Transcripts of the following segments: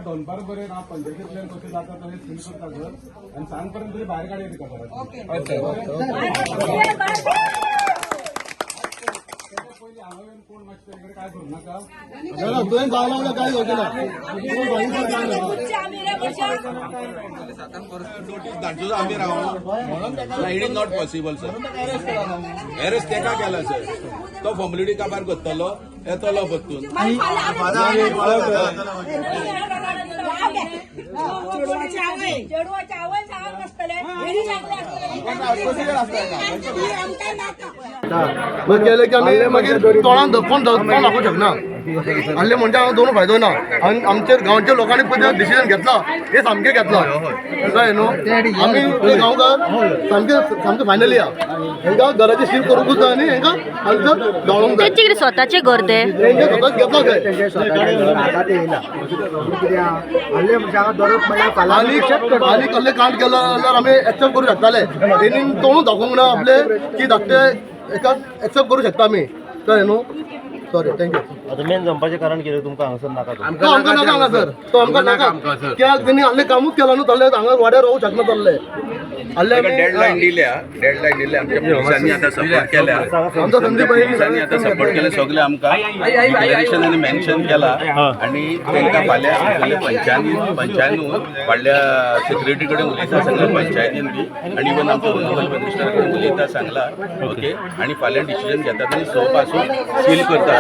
दोनपार पर्यंत हा पंचायतीतल्यान कशें जाता तशें सील करता घर आनी सांग पर्यंत तरी भायर काडया तुका पयलीं हांगा येवन कोण मातशें इकडे काय करूं नाका तुवें जावं काय घेवचें ना it is not possible sir arrest तेका केला सर तो फॉर्मेलिटी काबार करतलो येतलो परतून मग केलं की आम्ही मागीर तोंडान धक्कोन दाखवू शकना आसले म्हणजे हांगा दोन फायदो ना आनी आमच्या गांवच्या लोकांनी पळय डिसिजन घेतला हे सामकें घेतला कळ्ळें न्हू आमी ते गांवकार सामकें फायनली या हांकां घराची सील करूंकूच जाय आनी हांकां हांगसर गावोंक जाय तेंचे कितें स्वताचे घर ते तेंचे स्वताच घेतला खंय आनी कसले कांड केलो जाल्यार आमी एक्सेप्ट करूं शकताले तेणी तोंडूच दाखोवंक ना आपले की धाकटे एका एक्सेप्ट करूं शकता आमी कळ्ळें न्हू सॉरी थँक्यू आता मेन जंपाचें कारण कितें तुमकां हांगासर नाका तो आमकां नाका हांगासर तो आमकां नाका कित्याक तेणी हाल्ले कामूच केला न्हू जाल्यार हांगा वाड्यार रावूंक शकना जाल्ले डेडलायन दिल्या आमच्या पोलिसांनी आता सपोर्ट केल्या आमचो संदीप भाई पोलिसांनी आता सपोर्ट केले सगळे आमकां डिक्लेरेशन आनी मेन्शन केला आनी तांकां फाल्यां आमगेले पंचायतीन व्हडल्या सेक्रेटरी कडेन उलयता सांगला पंचायतीन बी आनी इवन आमच्या म्युनिसिपल मिनिस्टरा कडेन उलयता सांगला ओके आनी फाल्यां डिसिजन घेतात आनी स पासून सील करता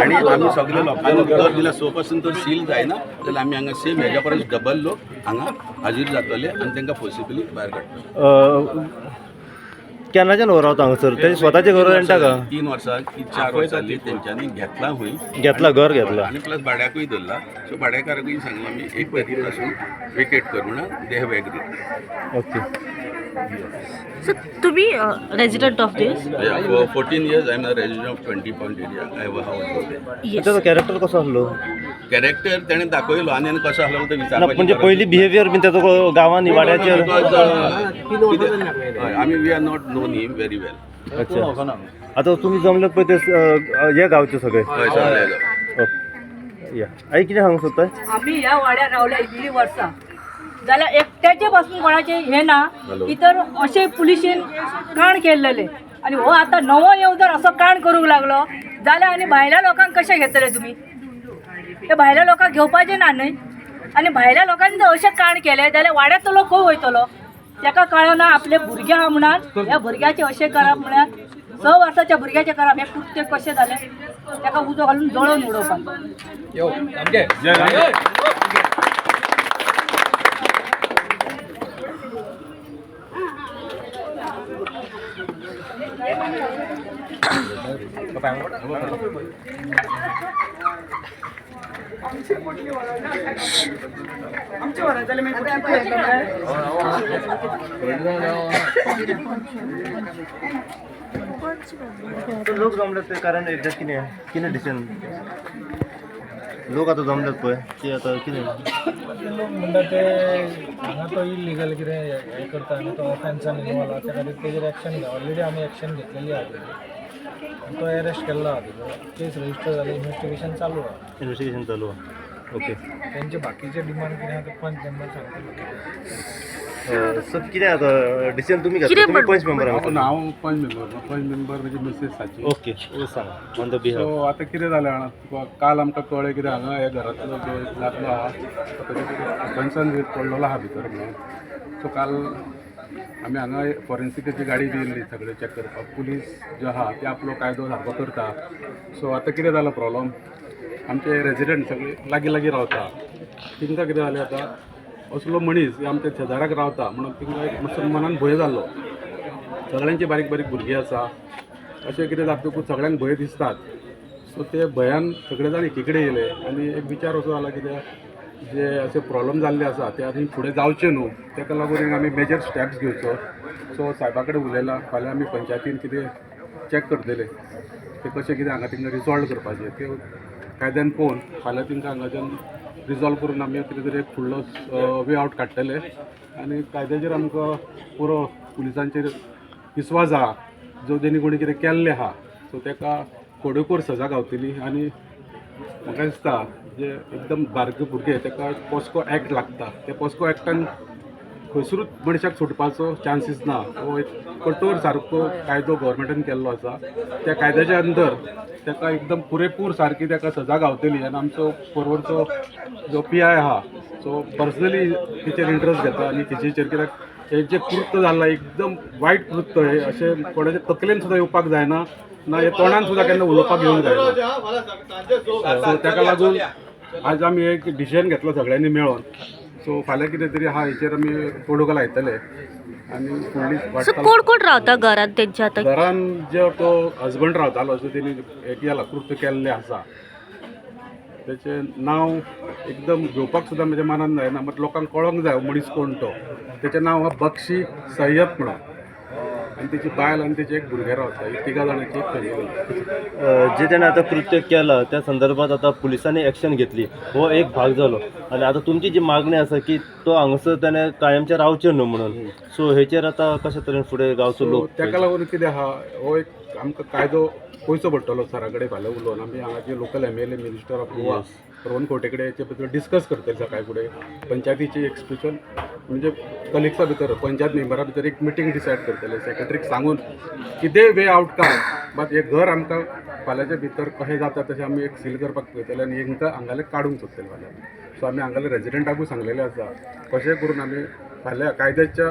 आनी आमी सगळे लोकांक उत्तर दिला स पासून तर सील जायना जाल्यार आमी हांगा सेम हेज्या परस डबल लोक हांगा हाजीर जातले आनी तांकां पॉसिबली भायर काडटले केन्नाच्यान हो रावता हांगासर तेजे स्वताचें घर रेंटा का 3 वर्सां की 4 वर्सांनी तेंच्यांनी घेतला हुंय घेतला घर घेतला आनी प्लस भाड्याकूय धरला सो भाड्याकाराकूय सांगला आमी 1 तारीख पासून वेकेट करूं ना they have agreed okay so तुम्ही resident of this for 14 years I am a resident of 20 pound area I have a house there त्याचा कॅरेक्टर कसो आसलो कॅरेक्टर तेणें दाखयलो आनी कसो आसलो तो ना विचारपाचें म्हणजे पयली बिहेवियर बीन त्याचो गांवांनी वाड्याचेर आमी we are not known him very well अच्छा आता तुम्ही जमले पळय ते हे गांवचे सगळे या आई कितें सांगूंक सोदताय आम्ही ह्या वाड्यात रावल्या इतली वर्सां जाल्यार एकट्याचे पासून कोणाचे हे ना इतर अशे पुलिशेन काण केल्लेले आनी हो आतां नवो येवन जर असो काण करूंक लागलो जाल्यार आनी भायल्या लोकांक कशें घेतले तुमी ते भायल्या लोकांक घेवपाचें ना न्हय आनी भायल्या लोकांनी जर अशें काण केलें जाल्यार वाड्यातलो लोक खंय वयतलो ताका कळना आपले भुरगे आहा म्हणून ह्या भुरग्याचे अशें करप म्हळ्यार 6 वर्साच्या भुरग्याचें करप हे कुत्ते कशें जालें ताका उजो घालून जळोवन उडोवपाक लोक जमले ते कारण एक्झॅक्ट कितें डिसिजन लोक आतां जमलेत पळय ते आतां कितें लोक म्हणटा ते हांगा तो इलिगल कितें हें करता आनी तो ऑफेन्सान इनवॉल्व आहा त्या खातीर तेजेर एक्शन घे ऑलरेडी आमी एक्शन घेतलेली आहा तो अरेस्ट केल्लो आहा केस रजिस्टर जाली इन्वेस्टिगेशन चालू आहा इन्वेस्टिगेशन चालू आहा ओके तेंचे बाकीचे डिमांड कितें आहा ते पंच मेंबर सांगतलो सो कितें आतां डिसिजन तुमी घेतला तुमी पंच मेंबर आहा हांव पंच मेंबर म्हणजे मिसेसाची ओके सांगा ऑन द बिहाफ सो आतां कितें जालें जाणा तुका काल आमकां कळ्ळें कितें हांगा हे घरांतलो जो लागलो आहा ऑफेन्सान पडलेलो आहा भितर म्हणून सो काल आमी हांगा फॉरेन्सिकाची गाडी दिल्ली सगळे चॅक करपाक पुलीस जो आहा ते आपलो कायदो सारको करता सो आतां कितें जालो प्रॉब्लम आमचे रेजिडेंट सगळे लागीं रावता तांकां कितें जालें आतां असलो मनीस आमच्या शेजाराक रावता म्हणून तांकां एक मातसो मनान भंय जाल्लो सगळ्यांची बारीक भुरगीं आसा अशें कितें जातकूच सगळ्यांक भंय दिसतात सो ते भंयान सगळे जाण एकी कडेन येयले आनी एक विचार असो जाला कितें जे अशे प्रॉब्लम जाल्ले आसा ते आनी फुडें जावचे न्हू ताका लागून आमी मेजर स्टेप्स घेवचो सो सायबा कडेन उलयला फाल्यां आमी पंचायतीन कितें चॅक करतले ते कशें कितें हांगा तांकां रिजॉल्व करपाचें ते कायद्यान पळोवन फाल्यां तांकां हांगाच्यान रिजॉल्व करून आमी कितें तरी एक फुडलो वे आवट काडटले आनी कायद्याचेर आमकां पुरो पुलिसांचेर विस्वास आहा जो तेणी कोणी कितें केल्लें आहा सो ताका कोडूकोर सजा गावतली आनी म्हाका दिसता जे एकदम बारके भुरगे ताका पोस्को एक्ट लागता त्या पोस्को एक्टान खंयसरूच मनशाक सुटपाचो चान्सीस ना हो एक कठोर सारको कायदो गव्हर्मेंटान केल्लो आसा त्या कायद्याच्या अंदर ताका एकदम पुरेपूर सारकी ताका सजा गावतली आनी आमचो परवरचो जो PI आहा सो पर्सनली तिचेर इंट्रस्ट घेता आनी तेचेर कित्याक हे जे कृत्य जालां एकदम वायट कृत्य हे अशें कोणाच्या तकलेन सुद्दां येवपाक जायना ना हे तोंडान सुद्दां केन्ना उलोवपाक येवंक जायना सो ताका लागून आज आमी एक डिसिजन घेतलो सगळ्यांनी मेळोन सो फाल्यां कितें तरी आहा हेचेर आमी तोडगो लायतले आनी फुडली सो वाटचाल कोण कोण रावता घरात तेंच्या आतां घरान जो तो हजबंड रावतालो जो तेणी एक केला कृत्य केल्लें आसा तेचें नांव एकदम घेवपाक सुद्दां म्हज्या मनान जायना मात लोकांक कळोंक जाय मनीस कोण तो तेचें नांव आहा बक्षी सय्यद म्हणून आनी तेची बायल आनी तेचे एक भुरगें रावता ही 3 जाणांची एक फॅमिली जे त्याने आता कृत्य केलं त्या संदर्भात आता पोलिसांनी ॲक्शन घेतली हो एक भाग झालो आणि आता तुमची जी मागणी आसा की तो हांगासर त्याने कायमचे रावचे न्हू म्हणून सो हेचेर आता कशा तरेन फुडें गावचो लोक ताका लागून कितें आहा हो एक आमकां कायदो पयचो पडटलो सरा कडेन फाल्यां उलोवन आमी हांगाचे local MLA minister of Goa Rohan खंवटेकडे हेचे बद्दल डिस्कस करतले सकाळी फुडें पंचायतीची एक स्पेशल म्हणजे कलिग्सा भितर पंचायत मेंबरा भितर एक मिटींग डिसायड करतले सेक्रेटरीक सांगून कितें वे आउट काय मात हे घर आमकां फाल्यांच्या भितर कशें जाता तशें आमी एक सील करपाक पळयतले आनी हांकां हांगाले काडूंक सोदतले फाल्यां सो आमी हांगाले रेजिडेंटाकूय सांगलेलें आसा कशें करून आमी फाल्यां कायद्याच्या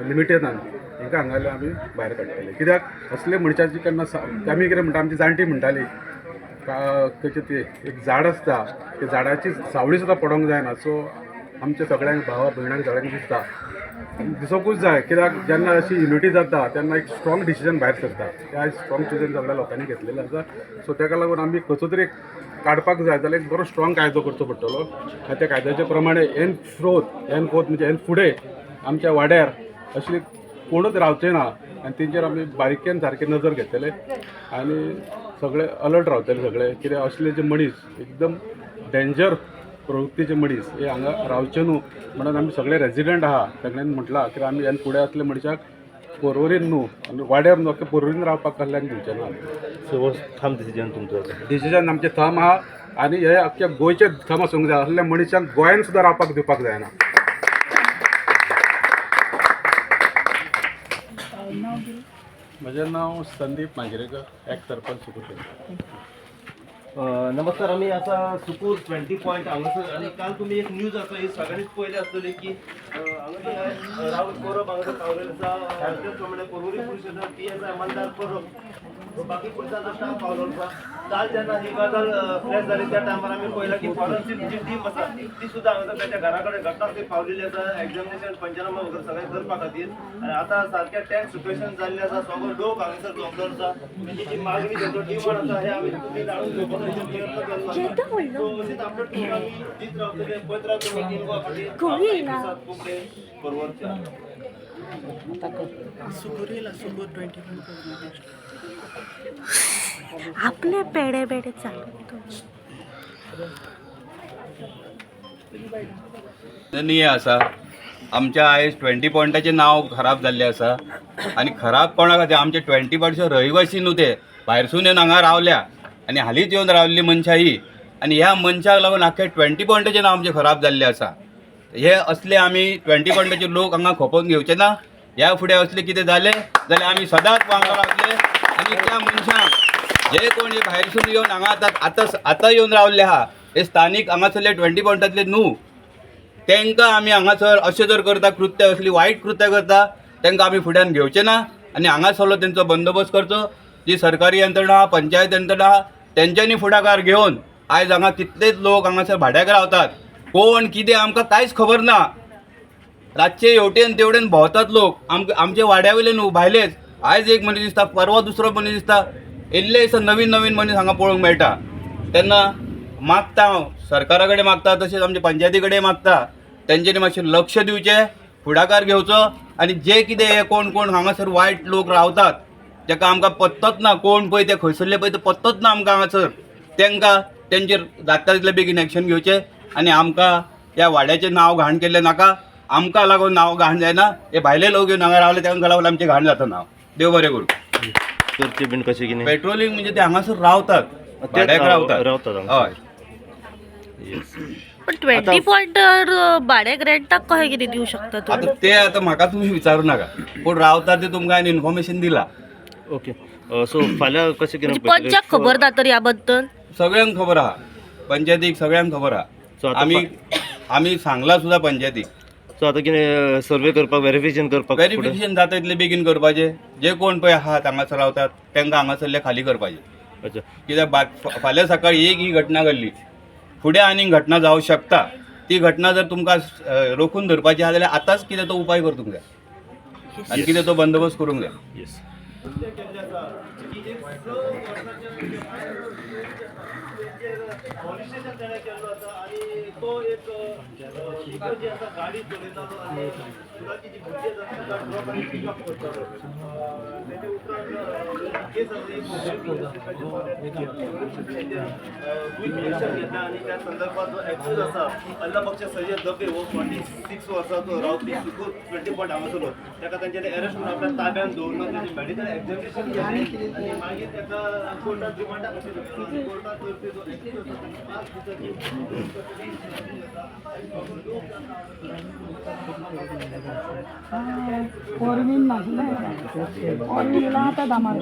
लिमिटेनान हांकां हांगाले आमी भायर काडटले कित्याक असले मनशाची केन्ना आमी कितें म्हणटा आमची जाणटी म्हणटाली तेचें ते एक झाड आसता त्या झाडाची सावळी सुद्दां पडोंक जायना सो आमच्या सगळ्यांक भावा भयणांक सगळ्यांक दिसता दिसोकूच जाय कित्याक जेन्ना अशी युनिटी जाता तेन्ना एक स्ट्रॉंग डिसिजन भायर सरता त्या स्ट्रॉंग डिसिजन सगळ्या लोकांनी घेतलेलें आसा सो ताका लागून आमी कसो तरी काडपाक जाय जाल्यार एक बरो स्ट्रॉंग कायदो करचो पडटलो आनी त्या कायद्याचे प्रमाणे एन फोर्थ म्हणजे एन फुडें आमच्या वाड्यार असली कोणूच रावचें ना आनी तेंचेर आमी बारीकेन सारके नजर घेतले आनी सगळे अलर्ट रावतले सगळे कित्याक असले जे मनीस एकदम डेंजर प्रवृत्तीचे मनीस हे हांगा रावचे न्हू म्हणून आमी सगळे रेजिडेंट आहा सगळ्यांनी म्हटलां की आमी ह्या फुडें असले मनशाक परवरीन न्हू आनी वाड्यार न्हू परवरीन रावपाक कडल्यान दिवचे ना सो थांब डिसिजन तुमचो डिसिजन आमचें थंब आहा आनी हे अख्ख्या गोंयचे थंब आसूंक जाय असल्या मनशांक गोंयान सुद्दां रावपाक दिवपाक जायना म्हजें नांव संदीप मांजरेकर एक सरपंच सुकूर नमस्कार आम्ही आता सुकूर 20 पॉईंट हांगासर आणि काल तुम्ही एक न्यूज आसा ही सगळ्यांनीच पयली आसतली की हांगा राहुल परब हांगासर पावलेलो आसा त्याच प्रमाणे Porvorim police station PSI अमलदार Parab बाकी पुलिसांचो स्टाफ पावलो आसा काल जेन्ना ही गजाल फ्लॅश जाली त्या टायमार आमी पळयला की फॉरेन्सिक जी टीम आसा ती सुद्दां हांगासर त्याच्या घरा कडेन घटनास्थळी पावलेली आसा एक्झामिनेशन पंचनामा वगैरे सगळें करपा खातीर आनी आतां सारकें टॅक्स सिच्युएशन जाल्लें आसा सगळो लोक हांगासर जमलो आसा म्हणजे जी मागणी जो डिमांड आसा हे आमी तुमी जाणून घेवपाचो प्रयत्न केल्लो सो अशीच अपडेट करून आमी दीत रावतले पळयत रावतले गोवा खातीर कुंकळे परवरच्या आपले पेडे बेडे चालू हे आसा आमच्या आयज 20 पॉयंटाचें नांव खराब जाल्लें आसा आनी खराब कोणा खातीर आमचे 20 पॉयंटचे रहिवासी न्हू ते भायरसून येवन हांगा रावल्या आनी हालींच येवन रावल्ली मनशां ही आनी ह्या मनशाक लागून आख्खे 20 पॉयंटाचें नांव आमचें खराब जाल्लें आसा हे असले आमी 20 पॉयंटाचे लोक हांगा खोपोवन घेवचे ना ह्या फुडें असले कितें जालें जाल्यार आमी सदांच वांगडा रावतले आनी त्या मनशांक जे कोण हे भायरसून येवन हांगा आतां येवन रावल्ले आहा हे स्थानीक हांगासरले 20 पॉयंटातले न्हू तांकां आमी हांगासर अशें जर करता कृत्य असली वायट कृत्य करता तांकां आमी फुड्यान घेवचें ना आनी हांगासरलो तेंचो बंदोबस्त करचो जी सरकारी यंत्रणा आहा पंचायत यंत्रणा आहा तेंच्यांनी फुडाकार घेवन आयज हांगा कितलेच लोक हांगासर भाड्याक रावतात कोण कितें आमकां कांयच खबर ना रातचे हेवटेन तेवटेन भोंवतात लोक आमचे वाड्या वयले न्हू भायलेच आयज एक मनीस दिसता परवा दुसरो मनीस दिसता इल्ले दिसा नवीन नवीन मनीस हांगा पळोवंक मेळटा तेन्ना मागता हांव सरकारा कडेन मागता तशेंच आमच्या पंचायती कडेन मागता तेंच्यांनी मातशें लक्ष दिवचें फुडाकार घेवचो आनी जे कितें हे कोण कोण हांगासर वायट लोक रावतात जेका आमकां पत्तोच ना कोण पळय ते खंयसरले पळय ते पत्तोच ना आमकां हांगासर तांकां तेंचेर जाता तितले बेगीन एक्शन घेवचें आनी आमकां ह्या वाड्याचें नांव घाण केल्लें नाका आमकां लागून नांव घाण जायना हे भायले लोक येवन हांगा रावले तांकां लागून आमचें घाण जाता नांव देव बरें करूं. करचे बीन कशें कितें पेट्रोलिंग म्हणजे ते हांगासर रावतात, भाड्याक रावतात. हय. पण 20 पॉइंट भाड्याक रेंटाक कशें कितें दिवं शकता तूं? आता ते आता म्हाका तुम्ही विचारू नाका, पूण रावतात ते तुमकां हांवें इन्फॉर्मेशन दिला. ओके सो फाल्यां कशें कितें म्हणजे पंचाक खबर ना तर ह्या बद्दल? सगळ्यांक खबर आहा, पंचायतीक सगळ्यांक खबर सो आहा. आतां आमी सांगला सुद्धा पंचायतीक. सो आतां कितें सर्वे करपाक व्हेरिफिकेशन करपाक फुडें? व्हेरिफिकेशन जाता तितले बेगीन करपाचें. जे कोण पळय आहात हांगासर रावतात तांकां हांगासरले खाली करपाचें. अच्छा कित्याक फाल्यां सकाळी एक ही घटना घडली, फुडें आनीक घटना जावं शकता. ती घटना जर तुमकां रोखून धरपाची आहा जाल्यार आतांच कितें तो उपाय करतूंक जाय आनी कितें तो बंदोबस्त करूंक जाय. येस पोलीस स्टेशन तेणें केल्लो आसा आनी तो एक इतर जी आसा गाडी चलयतालो आनी सुराची जी भुरगी आसा ताका ड्रॉप आनी पिकअप करतालो. तेजे उपरांत केस आसा घेतला आनी त्या संदर्भात जो एक्यूज आसा अल्ला बख्श सय्यद दबे हो 46 वर्साचो रावपी सुकूर 20 पॉयंट हांगासर ताका तांच्यानी अरेस्ट करून आपल्या ताब्यात दवरून ताजें मेडिकल एक्झामिनेशन केलें आनी मागीर ताका कोर्टात रिमांडाक अशें कोर्टात करपी जो एक्यूज आसा ताका 5 दिसांची पोरवीन नासलें पोरवीन आतां धामार